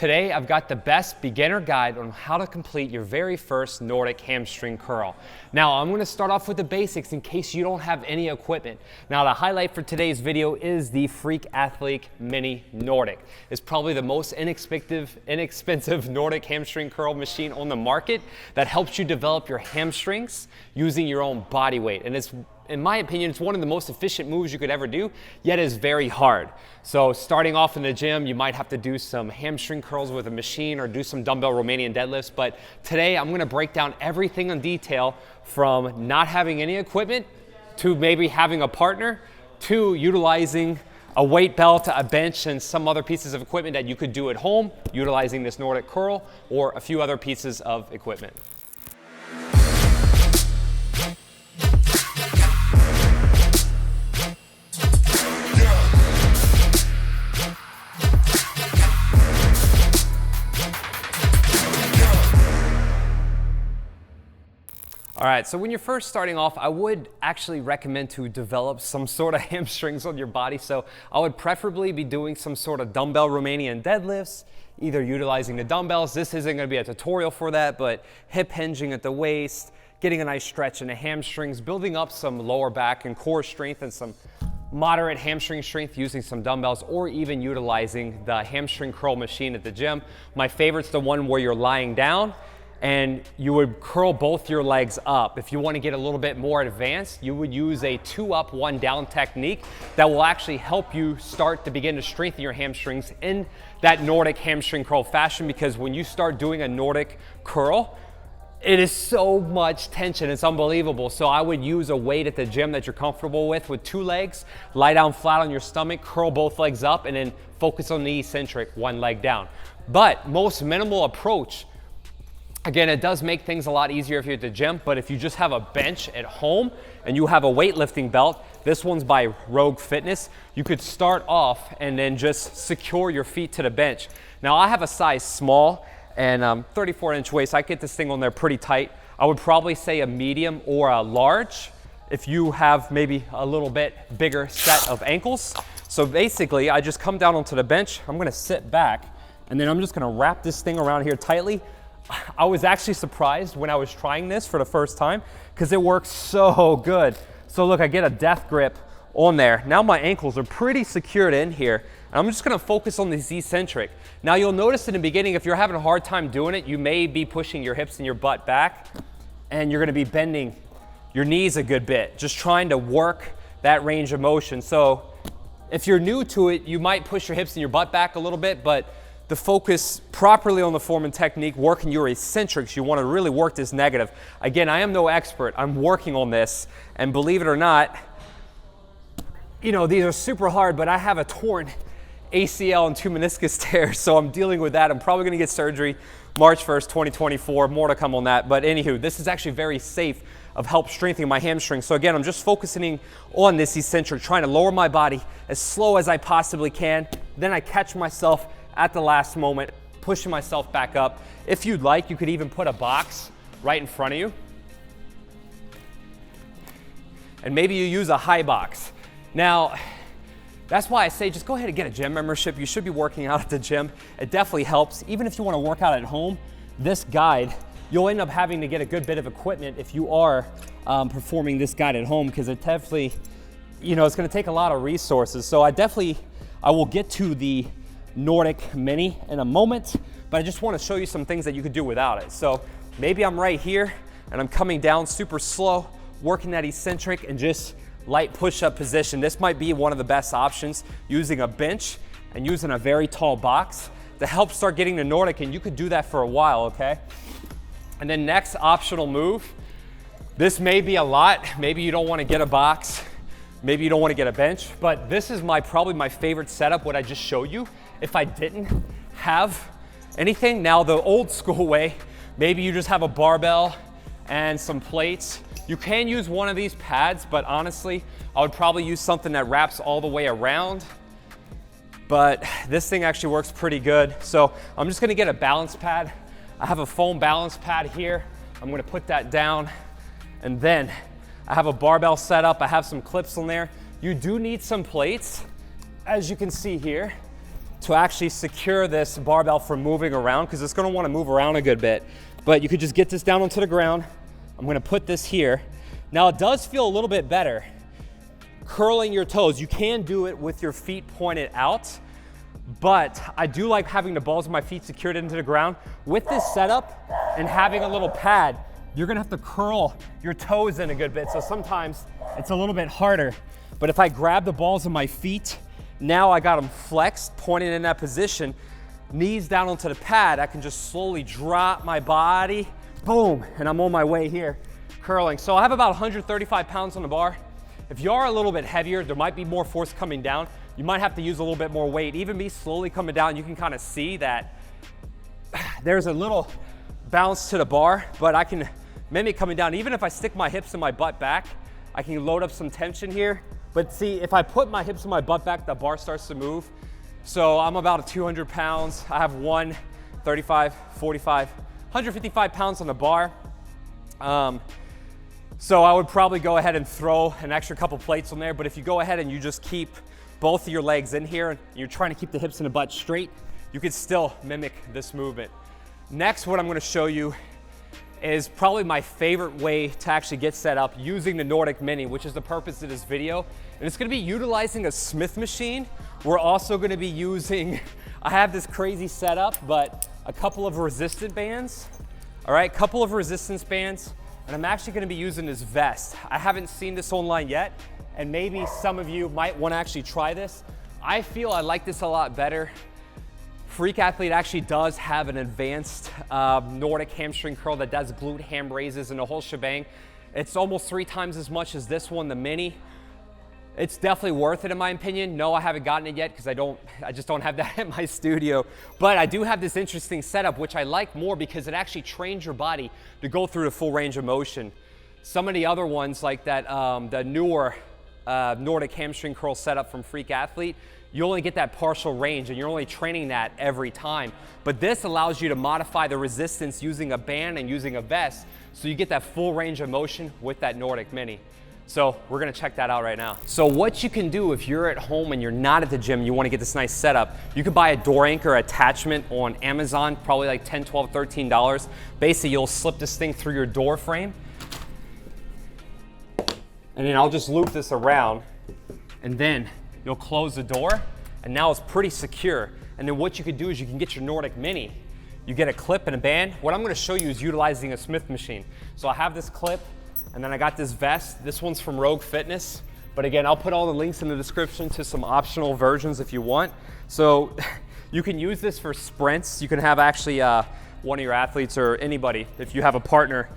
Today, I've got the best beginner guide on how to complete your very first Nordic hamstring curl. Now, I'm gonna start off with the basics in case you don't have any equipment. Now, the highlight for today's video is the 𝘃𝐴𝐵𝐴𝐵 Mini Nordic. It's probably the most inexpensive Nordic hamstring curl machine on the market that helps you develop your hamstrings using your own body weight. And it's, in my opinion, it's one of the most efficient moves you could ever do, yet is very hard. So starting off in the gym, you might have to do some hamstring curls with a machine or do some dumbbell Romanian deadlifts. But today I'm gonna break down everything in detail, from not having any equipment to maybe having a partner to utilizing a weight belt, a bench, and some other pieces of equipment that you could do at home utilizing this Nordic curl or a few other pieces of equipment. All right, so when you're first starting off, I would actually recommend to develop some sort of hamstrings on your body. So I would preferably be doing some sort of dumbbell Romanian deadlifts, either utilizing the dumbbells. This isn't gonna be a tutorial for that, but hip hinging at the waist, getting a nice stretch in the hamstrings, building up some lower back and core strength and some moderate hamstring strength using some dumbbells, or even utilizing the hamstring curl machine at the gym. My favorite's the one where you're lying down and you would curl both your legs up. If you want to get a little bit more advanced, you would use a 2 up, 1 down technique that will actually help you start to begin to strengthen your hamstrings in that Nordic hamstring curl fashion, because when you start doing a Nordic curl, it is so much tension, it's unbelievable. So I would use a weight at the gym that you're comfortable with 2 legs, lie down flat on your stomach, curl both legs up, and then focus on the eccentric, 1 leg down. But most minimal approach, again, it does make things a lot easier if you're at the gym, but if you just have a bench at home and you have a weightlifting belt, this one's by Rogue Fitness, you could start off and then just secure your feet to the bench. Now, I have a size small and 34-inch waist. I get this thing on there pretty tight. I would probably say a medium or a large if you have maybe a little bit bigger set of ankles. So basically, I just come down onto the bench, I'm gonna sit back, and then I'm just gonna wrap this thing around here tightly. I was actually surprised when I was trying this for the first time because it works so good. So look, I get a death grip on there. Now my ankles are pretty secured in here. And I'm just gonna focus on this eccentric. Now you'll notice in the beginning, if you're having a hard time doing it, you may be pushing your hips and your butt back, and you're gonna be bending your knees a good bit, just trying to work that range of motion. So if you're new to it, you might push your hips and your butt back a little bit, but the focus properly on the form and technique, working your eccentrics, you want to really work this negative. Again, I am no expert. I'm working on this, and believe it or not, you know, these are super hard, but I have a torn ACL and 2 meniscus tears, so I'm dealing with that. I'm probably going to get surgery March 1st, 2024. More to come on that. But anywho, this is actually very safe of help strengthening my hamstrings. So again, I'm just focusing on this eccentric, trying to lower my body as slow as I possibly can. Then I catch myself at the last moment, pushing myself back up. If you'd like, you could even put a box right in front of you. And maybe you use a high box. Now, that's why I say just go ahead and get a gym membership. You should be working out at the gym. It definitely helps. Even if you want to work out at home, this guide, you'll end up having to get a good bit of equipment if you are performing this guide at home, because it definitely, you know, it's going to take a lot of resources. So I will get to the Nordic Mini in a moment, but I just want to show you some things that you could do without it. So maybe I'm right here and I'm coming down super slow, working that eccentric and just light push-up position. This might be one of the best options, using a bench and using a very tall box to help start getting the Nordic, and you could do that for a while, okay? And then next optional move, this may be a lot. Maybe you don't want to get a box, maybe you don't want to get a bench, but this is probably my favorite setup, what I just showed you. If I didn't have anything, now the old school way, maybe you just have a barbell and some plates. You can use one of these pads, but honestly, I would probably use something that wraps all the way around. But this thing actually works pretty good. So I'm just gonna get a balance pad. I have a foam balance pad here. I'm gonna put that down, and then I have a barbell set up. I have some clips on there. You do need some plates, as you can see here. to actually secure this barbell from moving around, because it's going to want to move around a good bit. But you could just get this down onto the ground. I'm going to put this here. Now it does feel a little bit better curling your toes. You can do it with your feet pointed out, but I do like having the balls of my feet secured into the ground. With this setup and having a little pad, you're going to have to curl your toes in a good bit. So sometimes it's a little bit harder. But if I grab the balls of my feet, now I got them flexed, pointing in that position, knees down onto the pad, I can just slowly drop my body, boom, and I'm on my way here, curling. So I have about 135 pounds on the bar. If you are a little bit heavier, there might be more force coming down. You might have to use a little bit more weight. Even me slowly coming down, you can kind of see that there's a little bounce to the bar, but I can mimic coming down. Even if I stick my hips and my butt back, I can load up some tension here. But see, if I put my hips and my butt back, the bar starts to move. So I'm about 200 pounds. I have 35, 45, 155 pounds on the bar. So I would probably go ahead and throw an extra couple plates on there. But if you go ahead and you just keep both of your legs in here and you're trying to keep the hips and the butt straight, you could still mimic this movement. Next, what I'm going to show you is probably my favorite way to actually get set up using the Nordic Mini, which is the purpose of this video. And it's going to be utilizing a Smith machine. We're also going to be using, I have this crazy setup, but a couple of resistant bands. All right, couple of resistance bands. And I'm actually going to be using this vest. I haven't seen this online yet, and maybe some of you might want to actually try this. I feel I like this a lot better. Freak Athlete actually does have an advanced Nordic hamstring curl that does glute ham raises and the whole shebang. It's almost 3 times as much as this one, the Mini. It's definitely worth it in my opinion. No, I haven't gotten it yet because I just don't have that in my studio. But I do have this interesting setup, which I like more because it actually trains your body to go through the full range of motion. Some of the other ones like that, the newer Nordic hamstring curl setup from Freak Athlete, you only get that partial range and you're only training that every time. But this allows you to modify the resistance using a band and using a vest, so you get that full range of motion with that Nordic Mini. So we're gonna check that out right now. So what you can do if you're at home and you're not at the gym, you wanna get this nice setup, you can buy a door anchor attachment on Amazon, probably like $10, $12, $13. Basically, you'll slip this thing through your door frame, and then I'll just loop this around, and then you'll close the door, and now it's pretty secure. And then what you can do is you can get your Nordic Mini. You get a clip and a band. What I'm gonna show you is utilizing a Smith machine. So I have this clip, and then I got this vest. This one's from Rogue Fitness. But again, I'll put all the links in the description to some optional versions if you want. So you can use this for sprints. You can have actually one of your athletes or anybody, if you have a partner,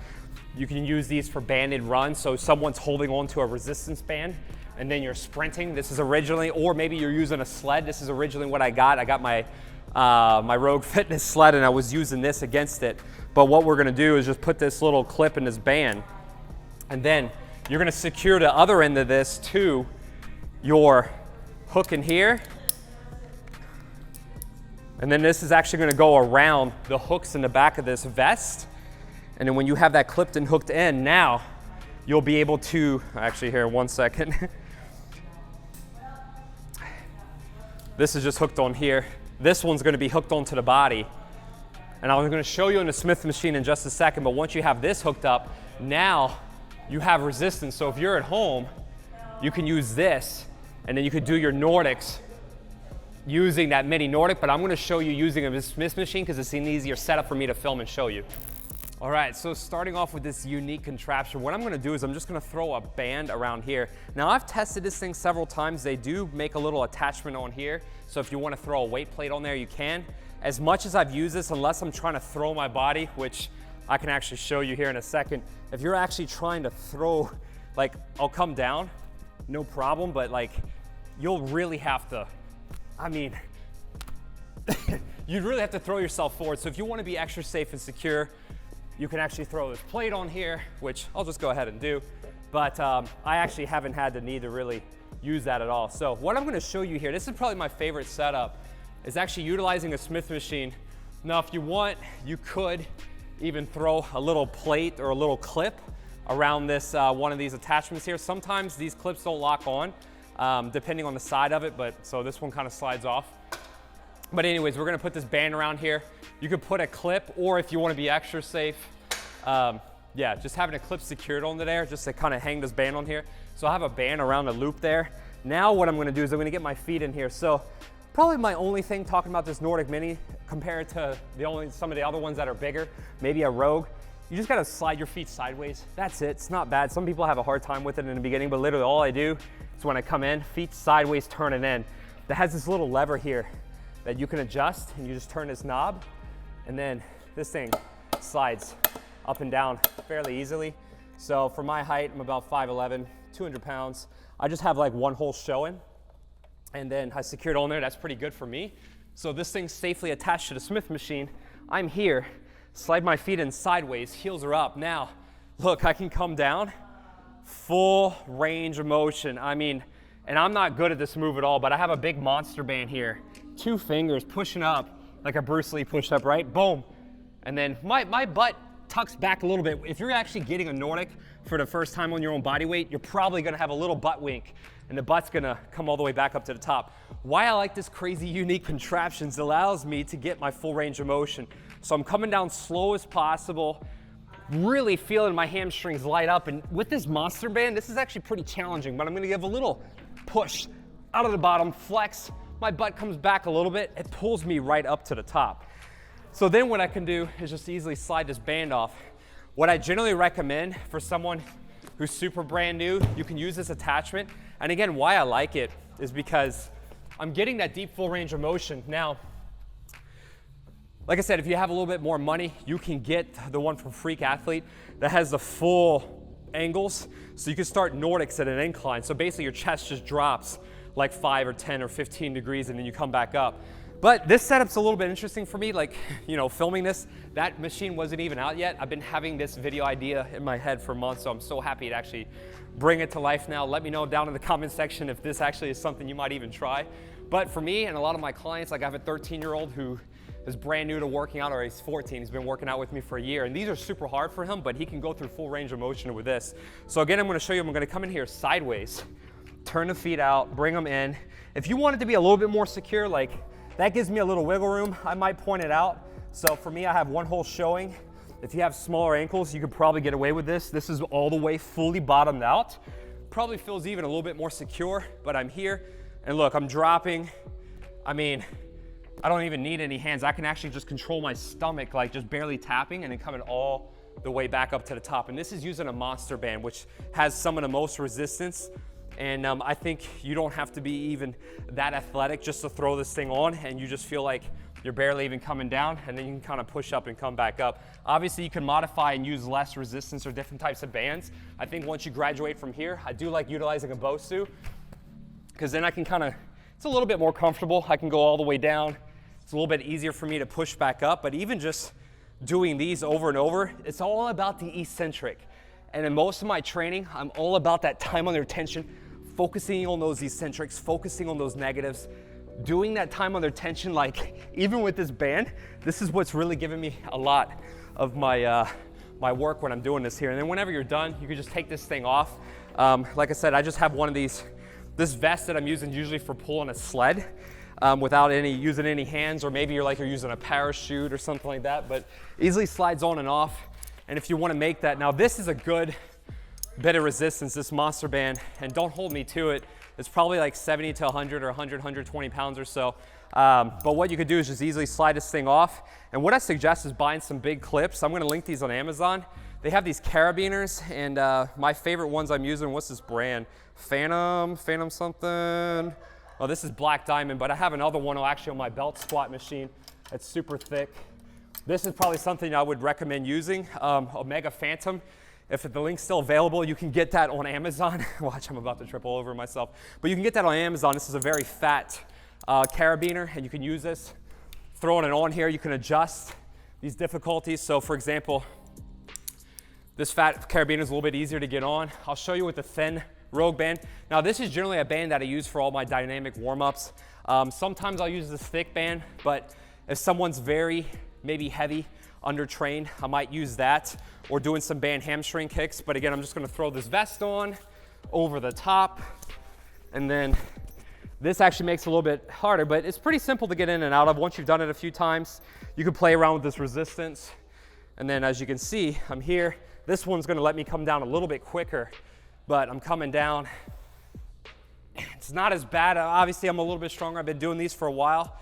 you can use these for banded runs. So someone's holding on to a resistance band and then you're sprinting. This is originally, or maybe you're using a sled. This is originally what I got. I got my my Rogue Fitness sled and I was using this against it. But what we're gonna do is just put this little clip in this band, and then you're gonna secure the other end of this to your hook in here. And then this is actually gonna go around the hooks in the back of this vest. And then when you have that clipped and hooked in, now you'll be able to, actually here, 1 second. This is just hooked on here. This one's gonna be hooked onto the body. And I'm gonna show you in the Smith machine in just a second, but once you have this hooked up, now you have resistance. So if you're at home, you can use this, and then you could do your Nordics using that Mini Nordic, but I'm gonna show you using a Smith machine because it's an easier setup for me to film and show you. All right, so starting off with this unique contraption, what I'm gonna do is I'm just gonna throw a band around here. Now I've tested this thing several times. They do make a little attachment on here. So if you wanna throw a weight plate on there, you can. As much as I've used this, unless I'm trying to throw my body, which I can actually show you here in a second. If you're actually trying to throw, like I'll come down, no problem, but like you'll really have to, I mean, you'd really have to throw yourself forward. So if you wanna be extra safe and secure, you can actually throw this plate on here, which I'll just go ahead and do. But I actually haven't had the need to really use that at all. So what I'm gonna show you here, this is probably my favorite setup, is actually utilizing a Smith machine. Now, if you want, you could even throw a little plate or a little clip around this one of these attachments here. Sometimes these clips don't lock on, depending on the side of it, but so this one kind of slides off. But anyways, we're gonna put this band around here. You could put a clip, or if you wanna be extra safe, yeah, just having a clip secured onto there just to kind of hang this band on here. So I have a band around the loop there. Now what I'm gonna do is I'm gonna get my feet in here. So probably my only thing talking about this Nordic Mini compared to some of the other ones that are bigger, maybe a Rogue, you just gotta slide your feet sideways. That's it, it's not bad. Some people have a hard time with it in the beginning, but literally all I do is when I come in, feet sideways, turn it in. That has this little lever here that you can adjust, and you just turn this knob, and then this thing slides up and down fairly easily. So for my height, I'm about 5'11", 200 pounds. I just have like one hole showing, and then I secured on there. That's pretty good for me. So this thing's safely attached to the Smith machine. I'm here, slide my feet in sideways, heels are up. Now, look, I can come down, full range of motion. I mean, and I'm not good at this move at all, but I have a big monster band here. 2 fingers pushing up like a Bruce Lee push-up, right? Boom. And then my butt tucks back a little bit. If you're actually getting a Nordic for the first time on your own body weight, you're probably gonna have a little butt wink, and the butt's gonna come all the way back up to the top. Why I like this crazy unique contraption is it allows me to get my full range of motion. So I'm coming down slow as possible, really feeling my hamstrings light up. And with this monster band, this is actually pretty challenging, but I'm gonna give a little push out of the bottom, flex, my butt comes back a little bit, it pulls me right up to the top. So then what I can do is just easily slide this band off. What I generally recommend for someone who's super brand new, you can use this attachment. And again, why I like it is because I'm getting that deep full range of motion. Now, like I said, if you have a little bit more money, you can get the one from Freak Athlete that has the full angles. So you can start Nordics at an incline. So basically your chest just drops like 5 or 10 or 15 degrees, and then you come back up. But this setup's a little bit interesting for me, like, you know, filming this, that machine wasn't even out yet. I've been having this video idea in my head for months, so I'm so happy to actually bring it to life now. Let me know down in the comment section if this actually is something you might even try. But for me and a lot of my clients, like I have a 13-year-old who is brand new to working out, or he's 14, he's been working out with me for a year, and these are super hard for him, but he can go through full range of motion with this. So again, I'm gonna show you, I'm gonna come in here sideways, turn the feet out, bring them in. If you want it to be a little bit more secure, like, that gives me a little wiggle room. I might point it out. So for me, I have one hole showing. If you have smaller ankles, you could probably get away with this. This is all the way fully bottomed out. Probably feels even a little bit more secure, but I'm here. And look, I'm dropping. I mean, I don't even need any hands. I can actually just control my stomach, like just barely tapping and then coming all the way back up to the top. And this is using a monster band, which has some of the most resistance. And I think you don't have to be even that athletic just to throw this thing on, and you just feel like you're barely even coming down, and then you can kind of push up and come back up. Obviously, you can modify and use less resistance or different types of bands. I think once you graduate from here, I do like utilizing a 𝘂, because then I can kind of, it's a little bit more comfortable. I can go all the way down. It's a little bit easier for me to push back up, but even just doing these over and over, it's all about the eccentric. And in most of my training, I'm all about that time under tension, focusing on those eccentrics, focusing on those negatives, doing that time under tension. Like even with this band, this is what's really giving me a lot of my my work when I'm doing this here. And then whenever you're done, you can just take this thing off. Like I said, I just have one of these, this vest that I'm using usually for pulling a sled without using any hands, or maybe you're using a parachute or something like that, but easily slides on and off. And if you want to make that, now this is a good bit of resistance, this monster band, and don't hold me to it. It's probably like 70 to 100 or 100, 120 pounds or so. But what you could do is just easily slide this thing off. And what I suggest is buying some big clips. I'm gonna link these on Amazon. They have these carabiners, and my favorite ones I'm using, what's this brand? Phantom something. Oh, this is Black Diamond, but I have another one actually on my belt squat machine. It's super thick. This is probably something I would recommend using, Omega Phantom. If the link's still available, you can get that on Amazon. Watch, I'm about to trip all over myself. But you can get that on Amazon. This is a very fat carabiner, and you can use this. Throwing it on here, you can adjust these difficulties. So for example, this fat carabiner is a little bit easier to get on. I'll show you with the thin Rogue band. Now this is generally a band that I use for all my dynamic warm-ups. Sometimes I'll use this thick band, but if someone's very maybe heavy, undertrained, I might use that, or doing some band hamstring kicks. But again, I'm just gonna throw this vest on over the top, and then This actually makes it a little bit harder, but it's pretty simple to get in and out of. Once you've done it a few times, you can play around with this resistance. And then as you can see, I'm here. This one's gonna let me come down a little bit quicker, but I'm coming down. It's not as bad. Obviously, I'm a little bit stronger. I've been doing these for a while,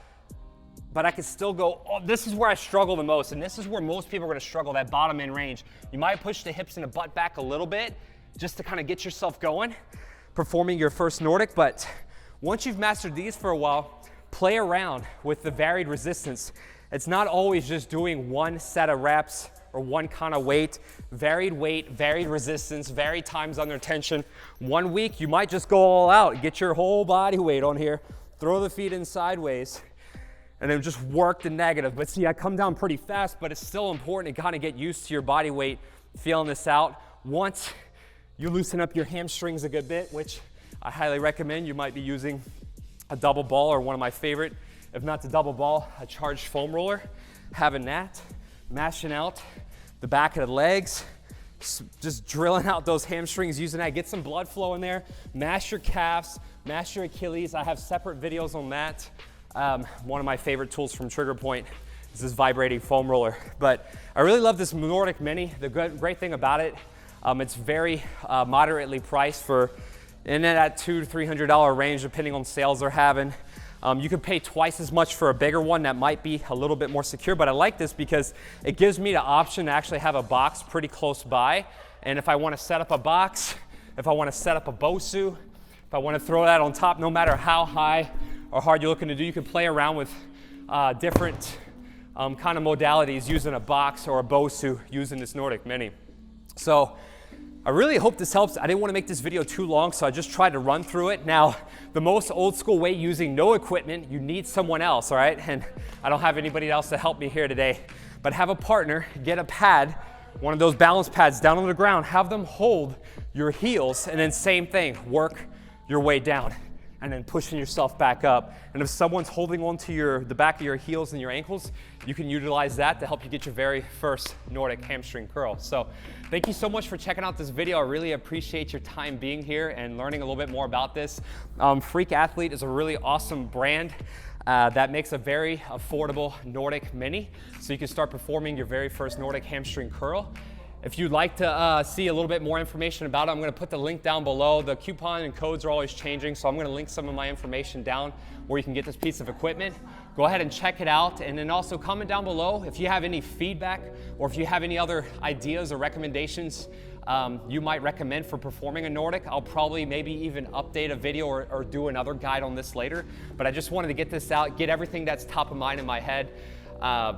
but I can still go. Oh, this is where I struggle the most, and this is where most people are gonna struggle, that bottom end range. You might push the hips and the butt back a little bit just to kind of get yourself going, performing your first Nordic, but once you've mastered these for a while, play around with the varied resistance. It's not always just doing one set of reps or one kind of weight, varied resistance, varied times under tension. 1 week, you might just go all out, get your whole body weight on here, throw the feet in sideways, and then just work the negative. But see, I come down pretty fast, but it's still important to kind of get used to your body weight, feeling this out. Once you loosen up your hamstrings a good bit, which I highly recommend, you might be using a double ball, or one of my favorite, if not the double ball, a charged foam roller. Having that, mashing out the back of the legs, just drilling out those hamstrings, using that, get some blood flow in there, mash your calves, mash your Achilles. I have separate videos on that. One of my favorite tools from Trigger Point is this vibrating foam roller. But I really love this Nordic Mini. The great thing about it, it's very moderately priced for in that $200 to $300 range, depending on sales they're having. You can pay twice as much for a bigger one that might be a little bit more secure, but I like this because it gives me the option to actually have a box pretty close by. And if I want to set up a box, if I want to set up a BOSU, if I want to throw that on top, no matter how high or hard you're looking to do, you can play around with different kind of modalities using a box or a BOSU using this Nordic Mini. So I really hope this helps. I didn't want to make this video too long, so I just tried to run through it. Now, the most old school way, using no equipment, you need someone else, all right? And I don't have anybody else to help me here today, but have a partner, get a pad, one of those balance pads down on the ground, have them hold your heels, and then same thing, work your way down, and then pushing yourself back up. And if someone's holding onto the back of your heels and your ankles, you can utilize that to help you get your very first Nordic hamstring curl. So thank you so much for checking out this video. I really appreciate your time being here and learning a little bit more about this. Freak Athlete is a really awesome brand that makes a very affordable Nordic Mini, so you can start performing your very first Nordic hamstring curl. If you'd like to see a little bit more information about it, I'm going to put the link down below. The coupon and codes are always changing, so I'm going to link some of my information down where you can get this piece of equipment. Go ahead and check it out, and then also comment down below if you have any feedback or if you have any other ideas or recommendations you might recommend for performing a Nordic. I'll probably maybe even update a video or do another guide on this later, but I just wanted to get this out, get everything that's top of mind in my head.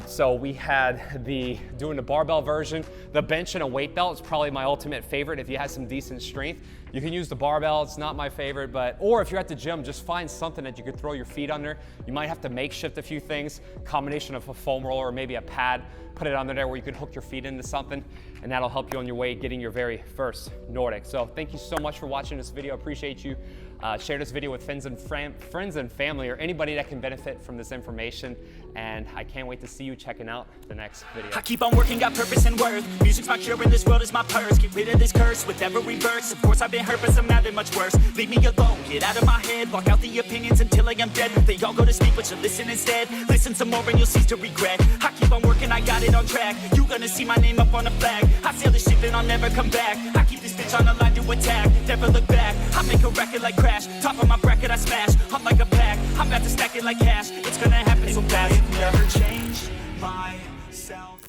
So we had doing the barbell version. The bench and a weight belt is probably my ultimate favorite if you have some decent strength. You can use the barbell, it's not my favorite, or if you're at the gym, just find something that you could throw your feet under. You might have to makeshift a few things, combination of a foam roller or maybe a pad, put it under there where you could hook your feet into something, and that'll help you on your way getting your very first Nordic. So thank you so much for watching this video. I appreciate you. Share this video with friends and family, or anybody that can benefit from this information, and I can't wait to see you checking out the next video. I keep on working, got purpose and worth. Music's my cure and this world is my purse. Get rid of this curse with every verse. Of course I've been hurt, but some have been much worse. Leave me alone, get out of my head. Block out the opinions until I am dead. They all go to sleep, but you listen instead. Listen some more and you'll cease to regret. I keep on working, I got it on track. You gonna see my name up on the flag. I sail this ship and I'll never come back. I keep this bitch on the line to attack. Never look back, I make a record like Crash. Top of my bracket I smash, I'm like a pack. I'm about to stack it like cash. It's gonna happen so fast. Never change myself.